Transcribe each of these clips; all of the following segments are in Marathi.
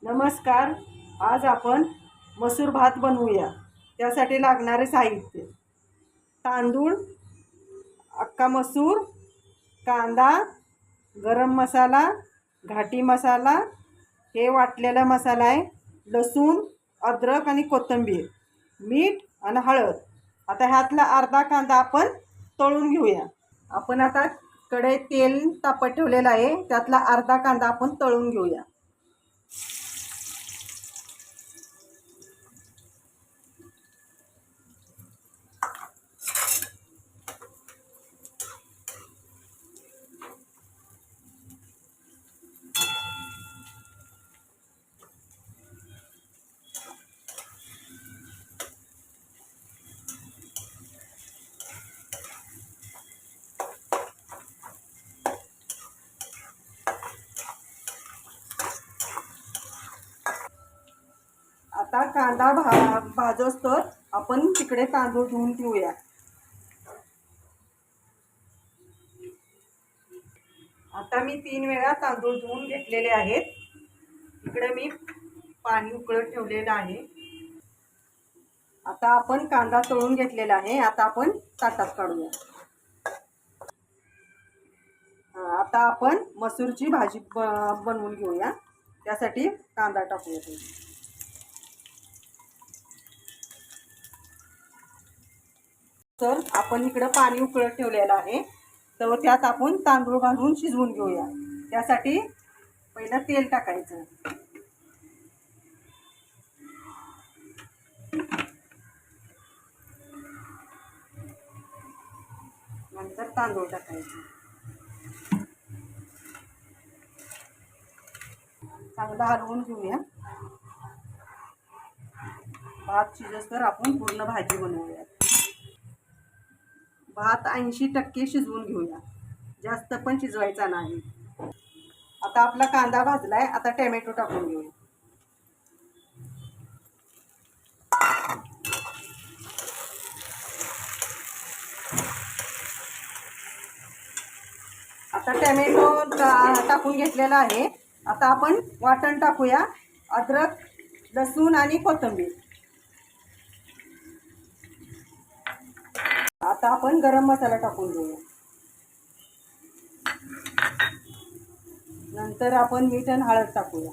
नमस्कार. आज आपण मसूर भात बनवूया. त्यासाठी लागणारे साहित्य: तांदूळ, अख्खा मसूर, कांदा, गरम मसाला, घाटी मसाला, हे वाटलेला मसाला आहे, लसूण, अद्रक आणि कोथिंबीर, मीठ आणि हळद. आता ह्यातला अर्धा कांदा आपण तळून घेऊया. आपण आता कढईत तेल तापत ठेवलेलं आहे, त्यातला अर्धा कांदा आपण तळून घेऊया. आता कांदा भाजोस्तर आपण तिकडे तांदूळ धुवून ठेवूया. आता मी 3 वेळा तांदूळ धुवून घेतलेले आहेत. इकडे मी पाणी उकळत ठेवलेलं आहे. आता आपण कांदा तळून घेतलेला आहे. आता आपण ताटात काढूया. आता आपण मसूरची भाजी बनवून घेऊया. त्यासाठी कांदा टाकूया. तर आपण इकडं पाणी उकळत ठेवलेलं आहे, तर त्यात आपण तांदूळ घालून शिजवून घेऊया. त्यासाठी पहिलं तेल टाकायचं, नंतर तांदूळ टाकायचे. चांगलं हलवून घेऊया. भात शिजोस्तर आपण पूर्ण भाजी बनवूया. भात 80% शिजवून घेऊया, जास्त पण शिजवायचा नाही. आता आपला कांदा भाजलाय. आता टोमॅटो टाकून घेऊया. आता टोमॅटो टाकून घेतलेला आहे. आता आपण वाटण टाकूया: अद्रक, लसूण आणि कोथिंबीर. आता आपण गरम मसाला टाकून घेऊया. नंतर आपण मीठ आणि हळद टाकूया.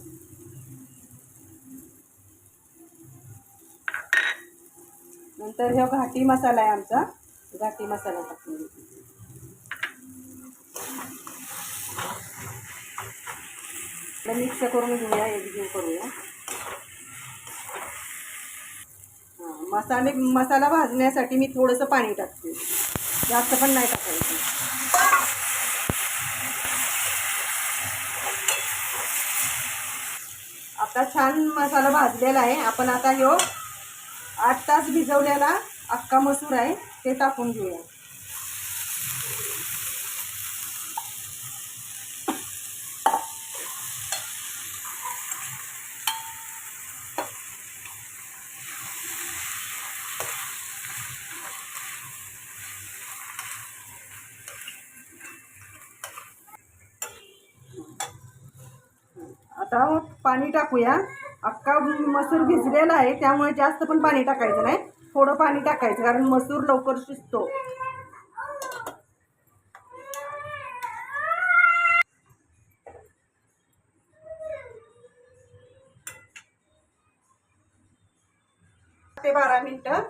नंतर हा घाटी मसाला आहे आमचा, घाटी मसाला टाकून घेऊया. मिक्स करून घेऊया, एकजीव करूया. मसाला भाजण्यासाठी मी थोडंसं पाणी टाकते, जास्त पण नाही टाकायचं. आता छान मसाला भाजलेला आहे. आपण आता ह्यो 8 तास भिजवलेला अख्खा मसूर आहे, ते टाकून घेऊया. आता पाणी टाकूया. अख्खा मसूर भिजलेला आहे, त्यामुळे जास्त पण पाणी टाकायचं नाही, थोडं पाणी टाकायचं, कारण मसूर लवकर शिजतो. ते 12 मिनिटं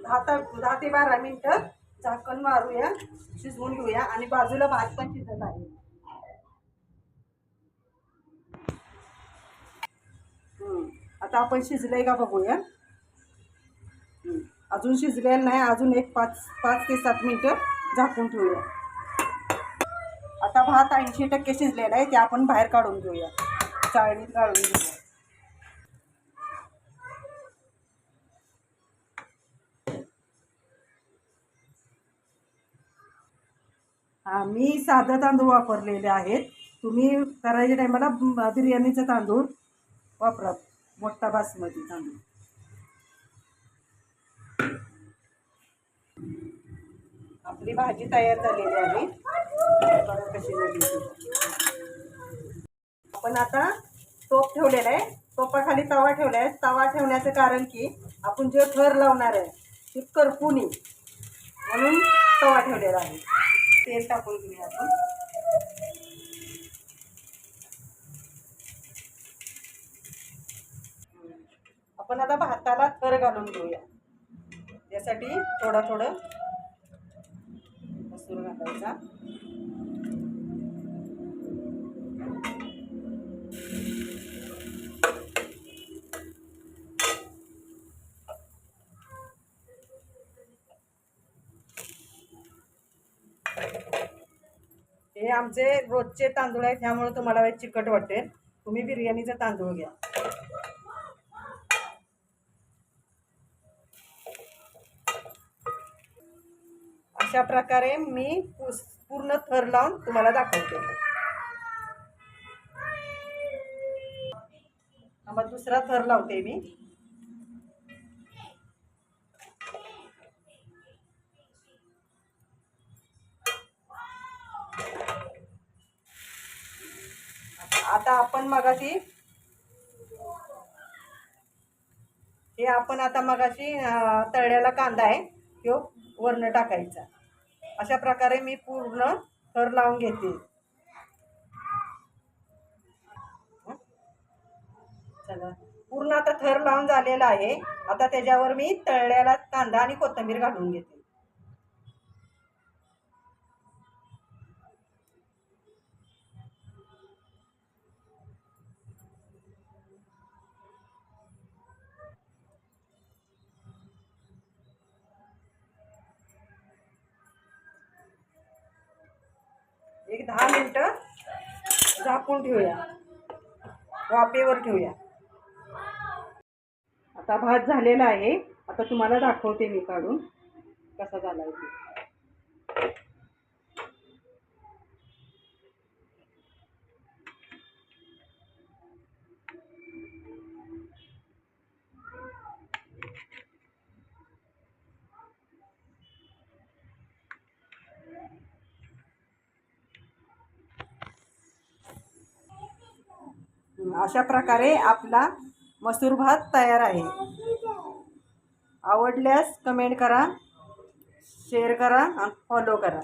10 ते 12 मिनिटं झाकण मारूया, शिजवून घेऊया. आणि बाजूला भात पण शिजत आहे. आता आपण शिजलंय का बघूया. अजून शिजलेलं नाही, अजून एक 5 ते 7 मिनिटं झाकून ठेवूया. आता भात 80% शिजलेला आहे, ते आपण बाहेर काढून घेऊया, चाळणीत काढून घेऊया. मी साधं तांदूळ वापरलेले आहेत. तुम्ही करायच्या टायमाला बिर्याणीचा तांदूळ वापरा, मोठा बासमती तांदूळ. आपली भाजी तयार झालेली आहे. बघा कशी झाली. आपण आता टोप ठेवलेला आहे, टोपाखाली तवा ठेवला आहे. तवा ठेवण्याचं कारण की आपण जे थर लावणार आहे ते करपू नये म्हणून तवा ठेवलेला आहे. तेल टाकून घेऊया आपण आता भाताला थर घालून घेऊया. त्यासाठी थोडं मसूर घालायचा. हे आमचे रोजचे तांदूळ आहेत, त्यामुळे तुम्हाला चिकट वाटेल. तुम्ही बिर्याणीचा तांदूळ घ्या. अशा प्रकारे मी पूर्ण थर लावून तुम्हाला दाखवते. मग दुसरा थर लावते मी. आता आपण मगाशी तळलेला कांदा आहे तो वरनं टाकायचा. अशा प्रकारे मी पूर्ण थर लावून घेते. चला, पूर्ण आता थर लावून झालेला आहे. आता त्याच्यावर मी तळलेला कांदा आणि कोथिंबीर घालून घेते. एक 10 मिनिटं झाकून ठेवूया, वाफेवर ठेवूया. आता भात झालेला आहे. आता तुम्हाला दाखवते मी काढून कसा झाला आहे ते. अशा प्रकारे आपला मसूर भात तयार आहे. आवडल्यास कमेंट करा, शेअर करा आणि फॉलो करा.